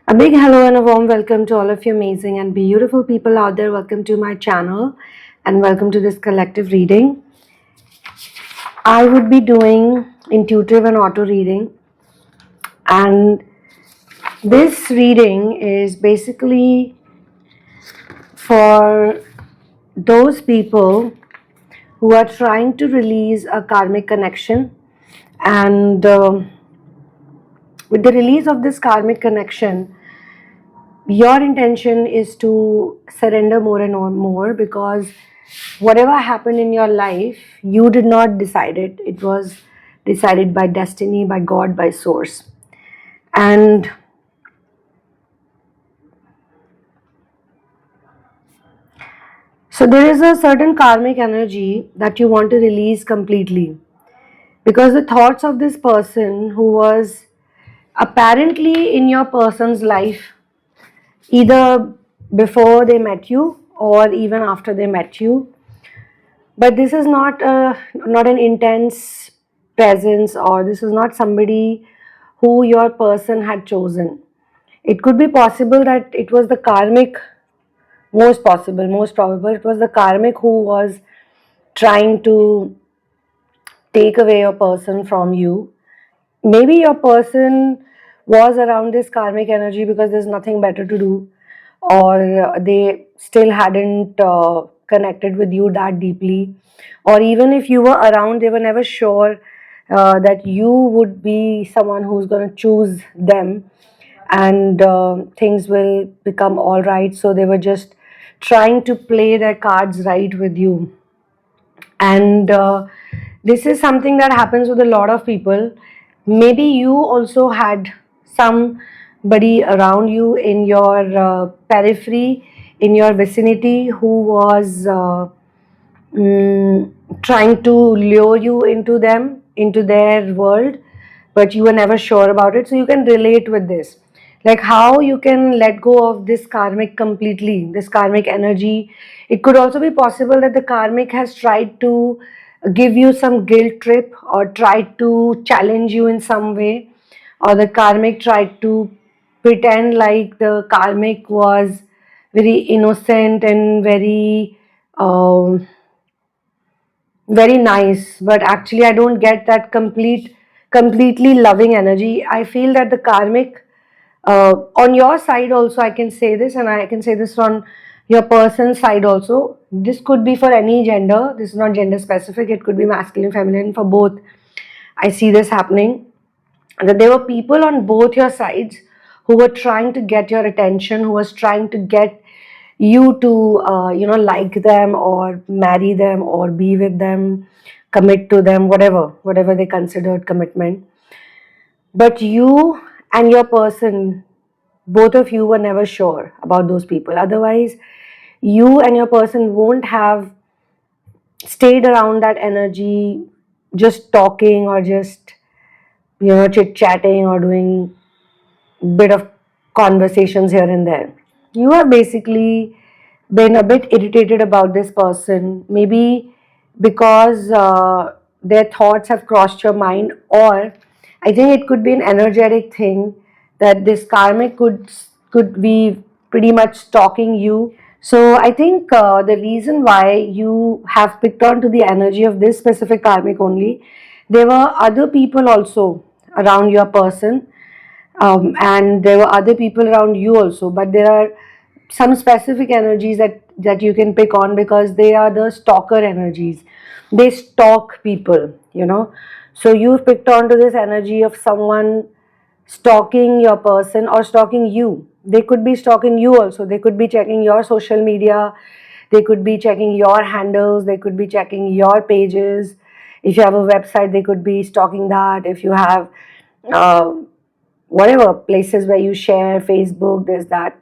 A big hello and a warm welcome to all of you amazing and beautiful people out there. Welcome to my channel and welcome to this collective reading. I would be doing intuitive and auto reading, and this reading is basically for those people who are trying to release a karmic connection, and with the release of this karmic connection, your intention is to surrender more and more, because whatever happened in your life, you did not decide it. It was decided by destiny, by God, by source. And so there is a certain karmic energy that you want to release completely, because the thoughts of this person who was apparently in your person's life, either before they met you or even after they met you, but this is not an intense presence, or this is not somebody who your person had chosen. It could be possible that it was the karmic, most probable, it was the karmic who was trying to take away your person from you. Maybe your person was around this karmic energy because there's nothing better to do, or they still hadn't connected with you that deeply, or even if you were around, they were never sure that you would be someone who's going to choose them, and things will become all right. So they were just trying to play their cards right with you. And this is something that happens with a lot of people. Maybe you also had somebody around you in your periphery, in your vicinity, who was trying to lure you into them, into their world, but you were never sure about it. So you can relate with this, like how you can let go of this karmic completely, this karmic energy. It could also be possible that the karmic has tried to give you some guilt trip, or tried to challenge you in some way, or the karmic tried to pretend like the karmic was very innocent and very nice, but actually I don't get that completely loving energy. I feel that the karmic, on your side also, I can say this, and I can say this on your person's side also. This could be for any gender, this is not gender specific, it could be masculine, feminine, for both. I see this happening, that there were people on both your sides who were trying to get your attention, who was trying to get you to like them, or marry them, or be with them, commit to them, whatever they considered commitment. But you and your person, both of you were never sure about those people. Otherwise, you and your person won't have stayed around that energy, just talking, or just chit chatting, or doing bit of conversations here and there. You have basically been a bit irritated about this person, maybe because their thoughts have crossed your mind, or I think it could be an energetic thing, that this karmic could be pretty much stalking you. So I think the reason why you have picked on to the energy of this specific karmic only, there were other people also around your person, and there were other people around you also, but there are some specific energies that you can pick on, because they are the stalker energies. They stalk people. So you've picked on to this energy of someone stalking your person, or stalking you. They could be stalking you also. They could be checking your social media, they could be checking your handles, they could be checking your pages. If you have a website, they could be stalking that. If you have uh, whatever places where you share, Facebook, there's that.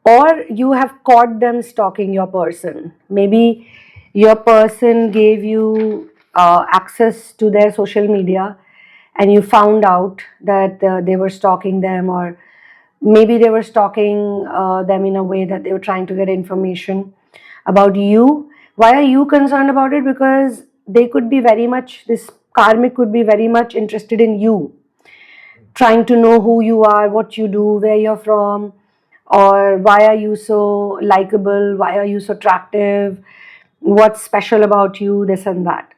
Or you have caught them stalking your person. Maybe your person gave you access to their social media, and you found out that they were stalking them, or maybe they were stalking them in a way that they were trying to get information about you. Why are you concerned about it? Because they could be very much, this karmic could be very much interested in you, trying to know who you are, what you do, where you're from, or why are you so likable, why are you so attractive, what's special about you, this and that.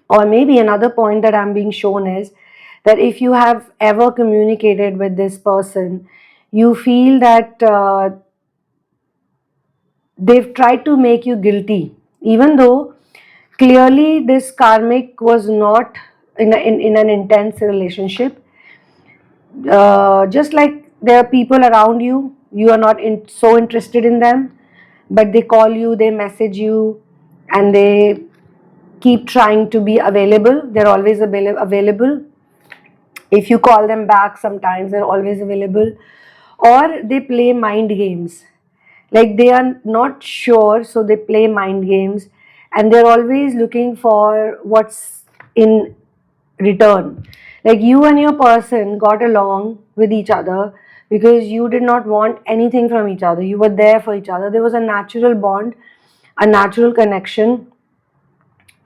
Or maybe another point that I'm being shown is that if you have ever communicated with this person, you feel that they've tried to make you guilty, even though clearly this karmic was not in an intense relationship. Just like there are people around you, you are not so interested in them, but they call you, they message you, and they keep trying to be available. They're always available. If you call them back, sometimes they're always available. Or they play mind games. Like they are not sure, so they play mind games, and they're always looking for what's in return. Like you and your person got along with each other because you did not want anything from each other. You were there for each other. There was a natural bond, a natural connection,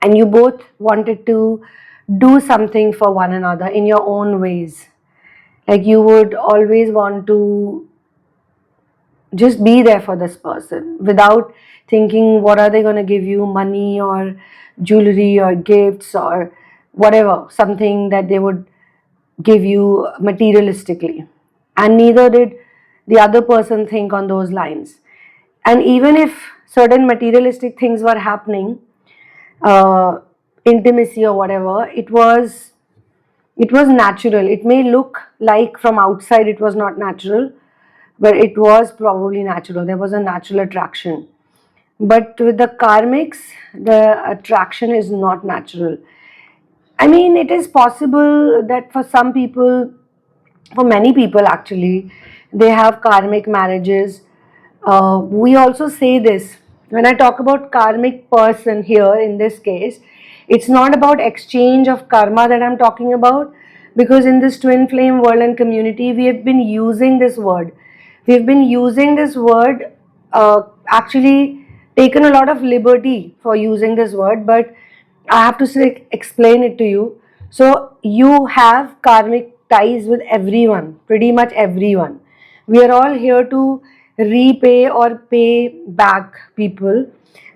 and you both wanted to do something for one another in your own ways. Like you would always want to just be there for this person without thinking what are they going to give you, money or jewelry or gifts or whatever, something that they would give you materialistically. And neither did the other person think on those lines. And even if certain materialistic things were happening, intimacy or whatever, it was natural. It may look like from outside it was not natural, but it was probably natural. There was a natural attraction. But with the karmics, the attraction is not natural. I mean, it is possible that for some people, for many people actually, they have karmic marriages. We also say this when I talk about karmic person here in this case, it's not about exchange of karma that I'm talking about, because in this twin flame world and community, we have been using this word. We've been using this word, actually taken a lot of liberty for using this word, but I have to explain it to you. So you have karmic ties with everyone, pretty much everyone. We are all here to repay or pay back people.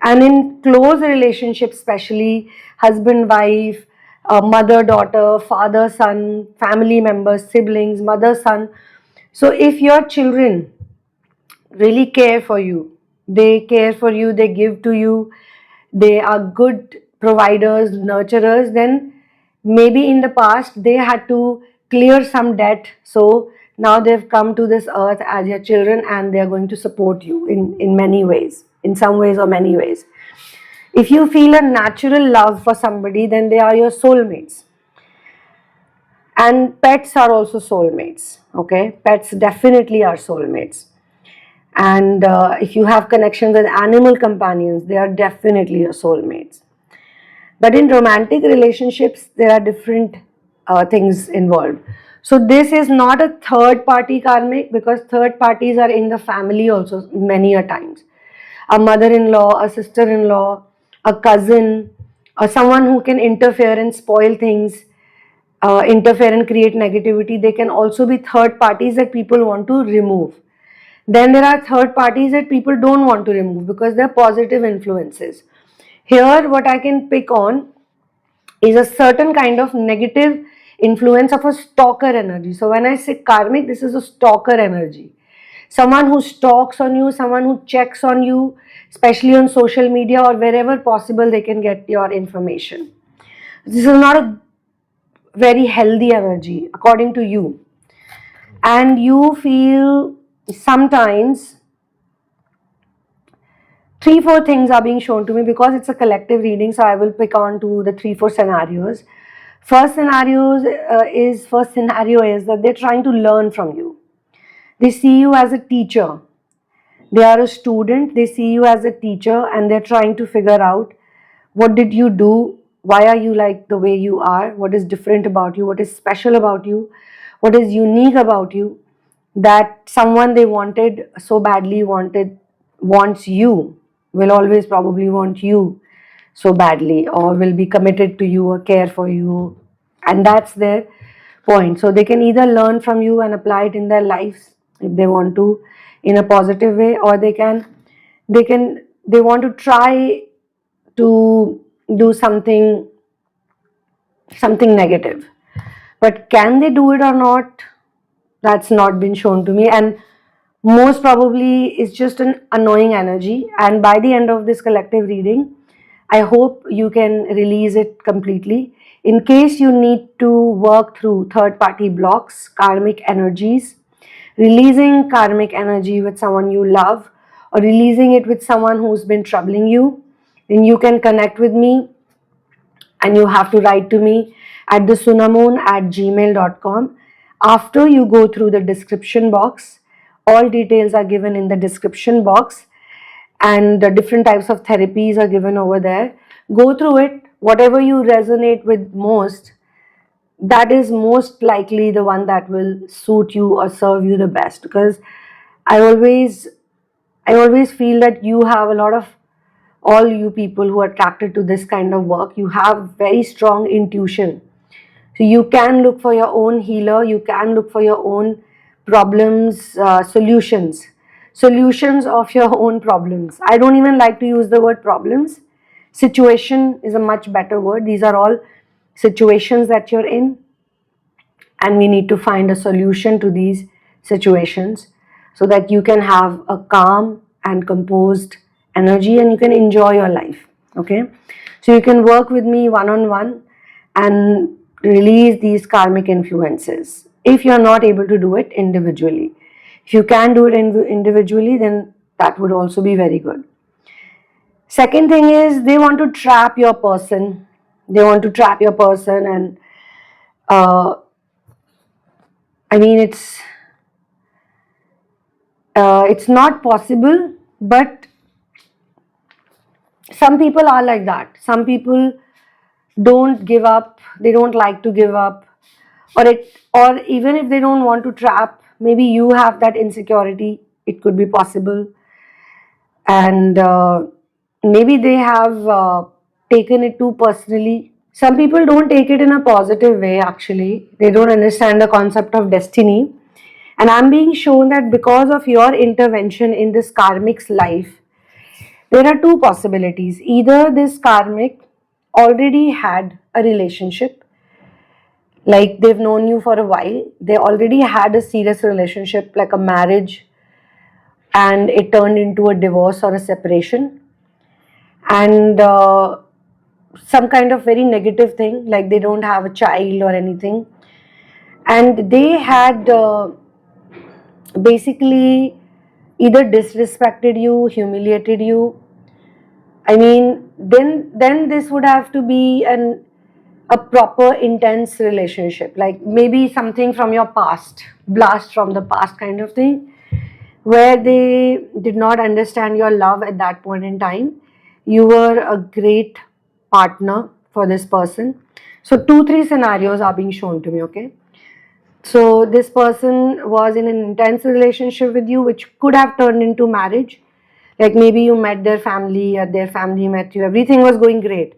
And in close relationships, especially husband, wife, mother, daughter, father, son, family members, siblings, mother, son. So if your children really care for you, they care for you, they give to you, they are good providers, nurturers, then maybe in the past they had to clear some debt. So now they've come to this earth as your children and they are going to support you in many ways, in some ways or many ways. If you feel a natural love for somebody, then they are your soulmates. And pets are also soulmates. Okay, pets definitely are soulmates. And if you have connection with animal companions, they are definitely your soulmates. But in romantic relationships, there are different things involved. So this is not a third party karmic, because third parties are in the family also many a times. A mother-in-law, a sister-in-law, a cousin, or someone who can interfere and spoil things, interfere and create negativity. They can also be third parties that people want to remove. Then there are third parties that people don't want to remove because they're positive influences. Here, what I can pick on is a certain kind of negative influence of a stalker energy. So when I say karmic, this is a stalker energy. Someone who stalks on you, someone who checks on you, especially on social media or wherever possible they can get your information. This is not a very healthy energy according to you. And you feel sometimes 3-4 things are being shown to me, because it's a collective reading, so I will pick on to the 3-4 scenarios. First scenario is that they're trying to learn from you. They see you as a teacher. They are a student. They see you as a teacher and they're trying to figure out, what did you do? Why are you like the way you are? What is different about you? What is special about you? What is unique about you that someone they wanted so badly wants you, will always probably want you so badly, or will be committed to you or care for you. And that's their point. So they can either learn from you and apply it in their lives if they want to, in a positive way, or they want to try to do something negative. But can they do it or not? That's not been shown to me, and most probably it's just an annoying energy. And by the end of this collective reading, I hope you can release it completely. In case you need to work through third party blocks, karmic energies, releasing karmic energy with someone you love, or releasing it with someone who's been troubling you, then you can connect with me, and you have to write to me at the sunamoon@gmail.com. After you go through the description box, all details are given in the description box, and the different types of therapies are given over there. Go through it, whatever you resonate with most, that is most likely the one that will suit you or serve you the best. Because I always I always feel that you have a lot of, all you people who are attracted to this kind of work, you have very strong intuition. So you can look for your own healer, you can look for your own problems, solutions of your own problems. I don't even like to use the word problems. Situation is a much better word. These are all situations that you're in, and we need to find a solution to these situations so that you can have a calm and composed energy and you can enjoy your life. Okay, so you can work with me one on one and release these karmic influences if you're not able to do it individually. If you can do it individually, then that would also be very good. Second thing is, they want to trap your person. They want to trap your person, and I mean, it's not possible, but some people are like that. Some people don't give up. They don't like to give up, or even if they don't want to trap, maybe you have that insecurity. It could be possible, and maybe they have taken it too personally. Some people don't take it in a positive way. Actually, they don't understand the concept of destiny. And I'm being shown that because of your intervention in this karmic's life, there are two possibilities. Either this karmic already had a relationship, like they've known you for a while, they already had a serious relationship, like a marriage, and it turned into a divorce or a separation, and some kind of very negative thing, like they don't have a child or anything, and they had basically either disrespected you, humiliated you. I mean, then this would have to be a proper intense relationship, like maybe something from your past, blast from the past kind of thing, where they did not understand your love at that point in time. You were a great partner for this person. So 2-3 scenarios are being shown to me. Okay, so this person was in an intense relationship with you, which could have turned into marriage. Like maybe you met their family or their family met you, everything was going great,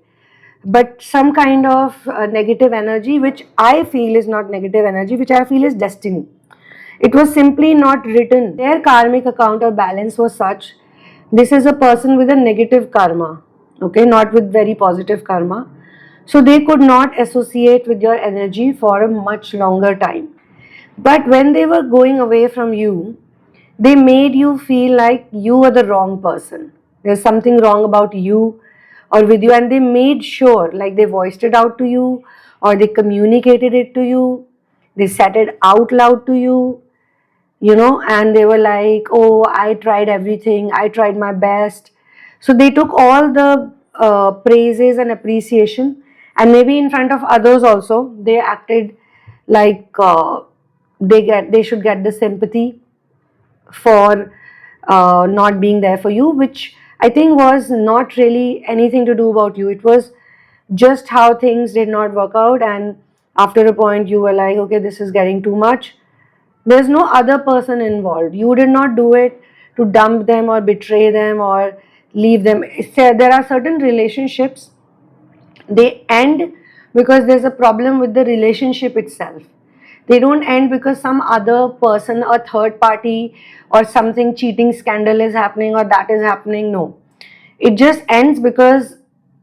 but some kind of negative energy, which I feel is not negative energy, which I feel is destiny. It was simply not written. Their karmic account or balance was such. This is a person with a negative karma, okay, not with very positive karma. So they could not associate with your energy for a much longer time. But when they were going away from you, they made you feel like you were the wrong person. There's something wrong about you or with you, and they made sure, like they voiced it out to you, or they communicated it to you, they said it out loud to you, and they were like, oh, I tried everything, I tried my best. So they took all the praises and appreciation, and maybe in front of others also they acted like they should get the sympathy for not being there for you, which I think was not really anything to do about you. It was just how things did not work out, and after a point you were like, okay, this is getting too much. There's no other person involved. You did not do it to dump them or betray them or leave them. There are certain relationships, they end because there's a problem with the relationship itself. They don't end because some other person, a third party, or something cheating scandal is happening or that is happening. No, it just ends because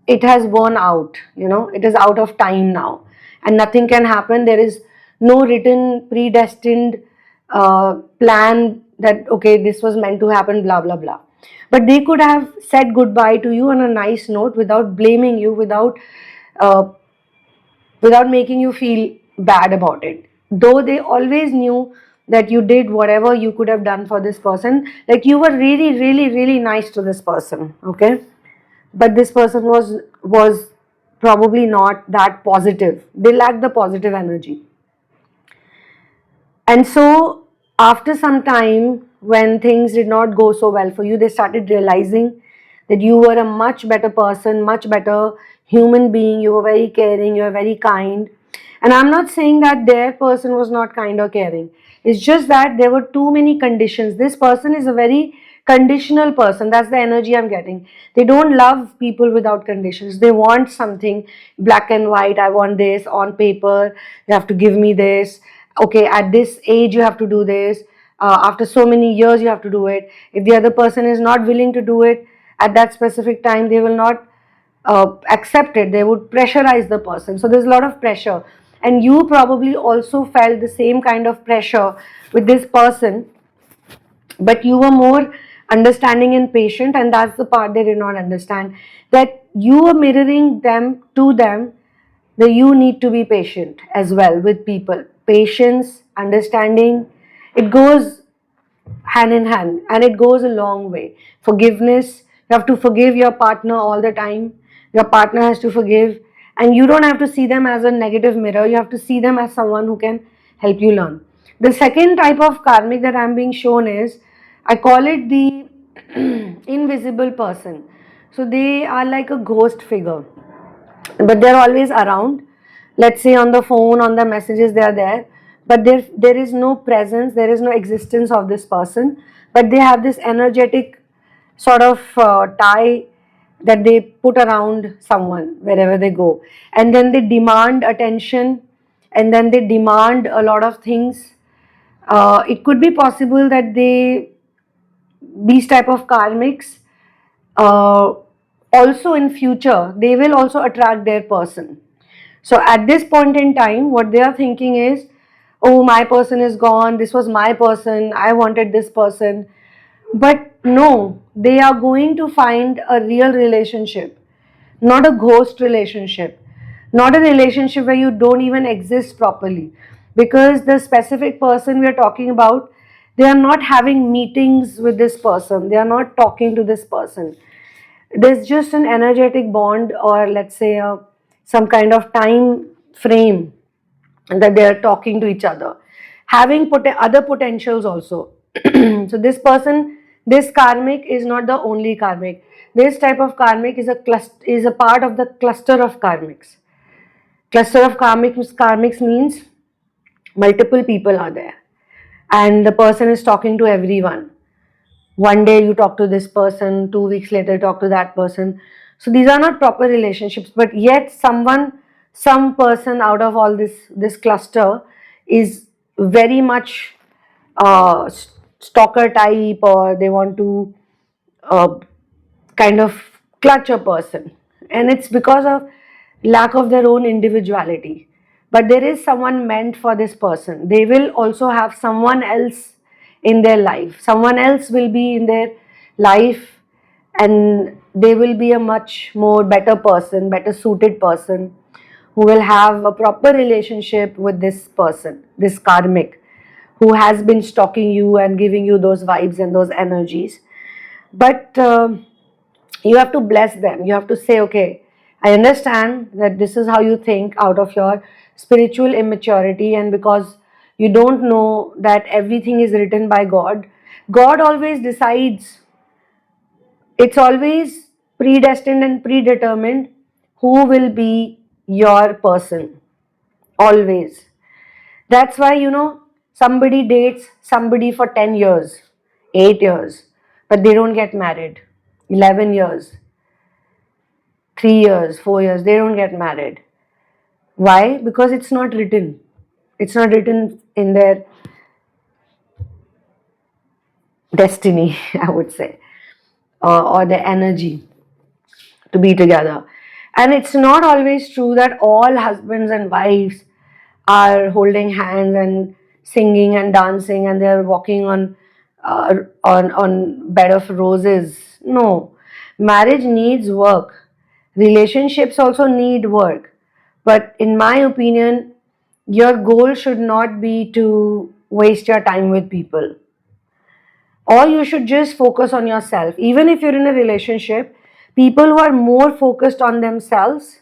it has worn out, it is out of time now, and nothing can happen. There is no written predestined plan that okay, this was meant to happen, blah blah blah. But they could have said goodbye to you on a nice note, without blaming you, uh, without making you feel bad about it, though they always knew that you did whatever you could have done for this person, like you were really really really nice to this person, okay, but this person was probably not that positive. They lacked the positive energy. And so after some time, when things did not go so well for you, they started realizing that you were a much better person, much better human being. You were very caring, you were very kind. And I'm not saying that their person was not kind or caring. It's just that there were too many conditions. This person is a very conditional person. That's the energy I'm getting. They don't love people without conditions. They want something black and white. I want this on paper. You have to give me this. Okay, at this age you have to do this. After so many years you have to do it. If the other person is not willing to do it at that specific time, they will not accept it. They would pressurize the person. So there's a lot of pressure, and you probably also felt the same kind of pressure with this person, but you were more understanding and patient, and that's the part they did not understand, that you were mirroring them to them, that you need to be patient as well with people. Patience, understanding, it goes hand in hand, and it goes a long way. Forgiveness, you have to forgive your partner all the time. Your partner has to forgive, and you don't have to see them as a negative mirror. You have to see them as someone who can help you learn. The second type of karmic that I'm being shown is, I call it the invisible person. So they are like a ghost figure, but they're always around. Let's say on the phone, on the messages, they are there, but there is no presence, there is no existence of this person, but they have this energetic sort of tie that they put around someone wherever they go, and then they demand attention, and then they demand a lot of things. It could be possible that these type of karmics, uh, also in future they will also attract their person. So at this point in time, what they are thinking is, oh, my person is gone, this was my person, I wanted this person. But no, they are going to find a real relationship, not a ghost relationship, not a relationship where you don't even exist properly. Because the specific person we are talking about, they are not having meetings with this person, they are not talking to this person. There's just an energetic bond, or let's say some kind of time frame that they are talking to each other, having other potentials also. So this person, this karmic is not the only karmic. This type of karmic is a part of the cluster of karmics. Cluster of karmics means multiple people are there, and the person is talking to everyone. One day you talk to this person, 2 weeks later talk to that person. So these are not proper relationships, but yet some person out of all this cluster is very much stalker type, or they want to uh, kind of clutch a person, and it's because of lack of their own individuality. But there is someone meant for this person. They will also have someone else in their life, someone else will be in their life, and they will be a much more better person, better suited person, who will have a proper relationship with this person, this karmic, who has been stalking you and giving you those vibes and those energies. But you have to bless them. You have to say, okay, I understand that this is how you think out of your spiritual immaturity, and because you don't know that everything is written by God. God always decides, it's always predestined and predetermined who will be your person. Always. That's why, somebody dates somebody for 10 years, 8 years, but they don't get married. 11 years, 3 years, 4 years, they don't get married. Why? Because it's not written. It's not written in their destiny, I would say, or their energy to be together. And it's not always true that all husbands and wives are holding hands and singing and dancing and they're walking on bed of roses. No, marriage needs work. Relationships also need work. But in my opinion, your goal should not be to waste your time with people, or you should just focus on yourself. Even if you're in a relationship, people who are more focused on themselves,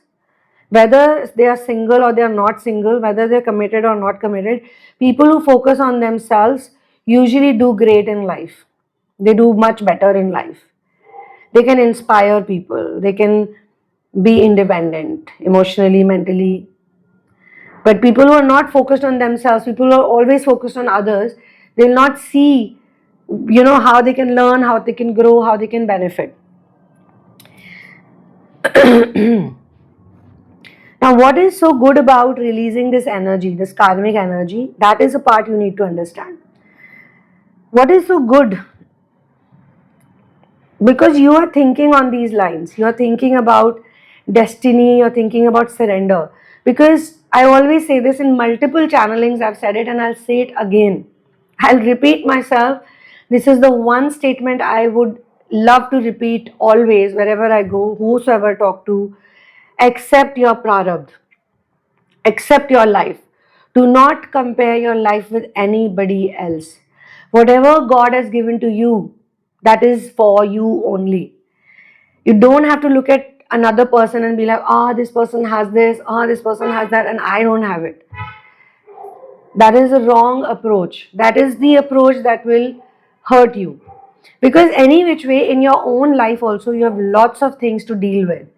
whether they are single or they are not single, whether they're committed or not committed, people who focus on themselves usually do great in life. They do much better in life. They can inspire people, they can be independent emotionally, mentally. But people who are not focused on themselves, people who are always focused on others, they'll not see, how they can learn, how they can grow, how they can benefit. Now, what is so good about releasing this energy, this karmic energy? That is a part you need to understand. What is so good? Because you are thinking on these lines, you are thinking about destiny, you're thinking about surrender. Because I always say this in multiple channelings, I've said it and I'll say it again. I'll repeat myself. This is the one statement I would love to repeat always, wherever I go, whosoever I talk to. Accept your prarabdha. Accept your life. Do not compare your life with anybody else. Whatever God has given to you, that is for you only. You don't have to look at another person and be like, this person has this, this person has that, and I don't have it. That is a wrong approach. That is the approach that will hurt you. Because any which way in your own life also, you have lots of things to deal with.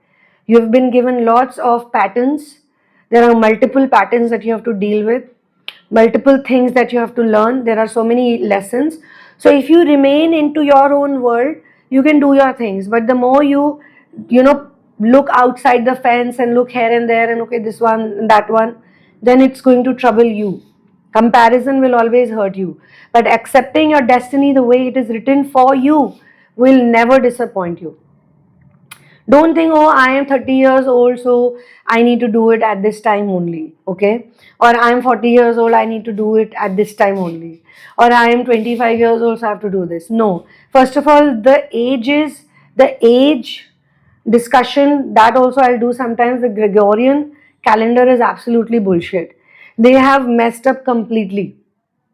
You have been given lots of patterns. There are multiple patterns that you have to deal with, multiple things that you have to learn. There are so many lessons. So if you remain into your own world, you can do your things. But the more you look outside the fence and look here and there and okay, this one and that one, then it's going to trouble you. Comparison will always hurt you. But accepting your destiny the way it is written for you will never disappoint you. Don't think, I am 30 years old, so I need to do it at this time only, okay? Or I am 40 years old, I need to do it at this time only. Or I am 25 years old, so I have to do this. No. First of all, the age discussion, that also I'll do sometimes. The Gregorian calendar is absolutely bullshit. They have messed up completely.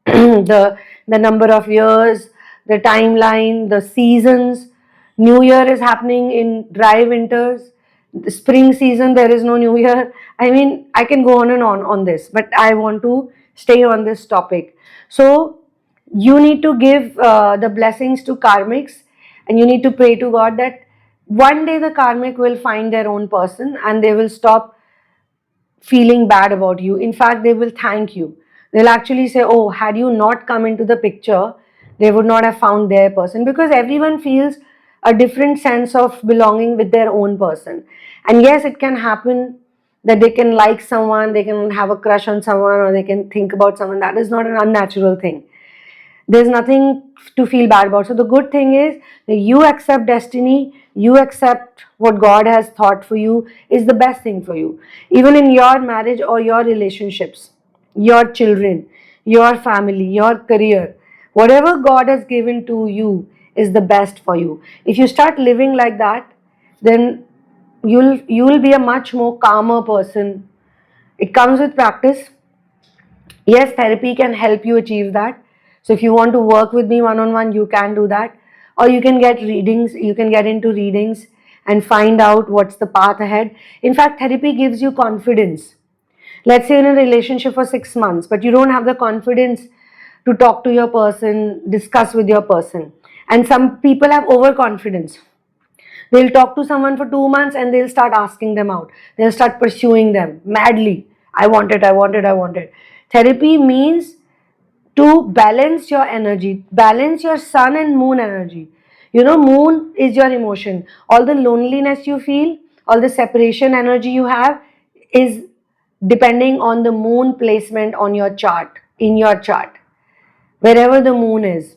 the number of years, the timeline, the seasons. New Year is happening in dry winters. The spring season, there is no New Year. I mean, I can go on and on this, but I want to stay on this topic. So you need to give the blessings to karmics, and you need to pray to God that one day the karmic will find their own person and they will stop feeling bad about you. In fact, they will thank you. They'll actually say, had you not come into the picture, they would not have found their person, because everyone feels a different sense of belonging with their own person. And yes, it can happen that they can like someone, they can have a crush on someone, or they can think about someone. That is not an unnatural thing. There's nothing to feel bad about. So the good thing is that you accept destiny, you accept what God has thought for you is the best thing for you. Even in your marriage or your relationships, your children, your family, your career, whatever God has given to you is the best for you. If you start living like that, then you'll be a much more calmer person. It comes with practice. Yes, therapy can help you achieve that. So if you want to work with me one-on-one, you can do that. Or you can get readings, you can get into readings and find out what's the path ahead. In fact, therapy gives you confidence. Let's say you're in a relationship for 6 months, but you don't have the confidence to talk to your person, discuss with your person. And some people have overconfidence. They'll talk to someone for 2 months and they'll start asking them out. They'll start pursuing them madly. I want it, I want it, I want it. Therapy means to balance your energy, balance your sun and moon energy. Moon is your emotion. All the loneliness you feel, all the separation energy you have is depending on the moon placement on your chart, in your chart, wherever the moon is.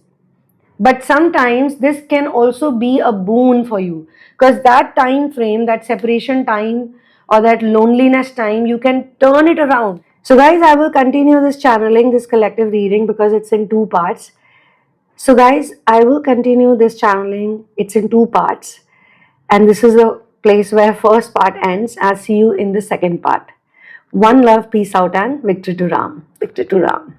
But sometimes this can also be a boon for you, because that time frame, that separation time or that loneliness time, you can turn it around. So guys, I will continue this channeling, this collective reading, because it's in 2 parts. So guys, I will continue this channeling. It's in 2 parts. And this is the place where first part ends. I'll see you in the second part. One love, peace out, and victory to Ram. Victory to Ram.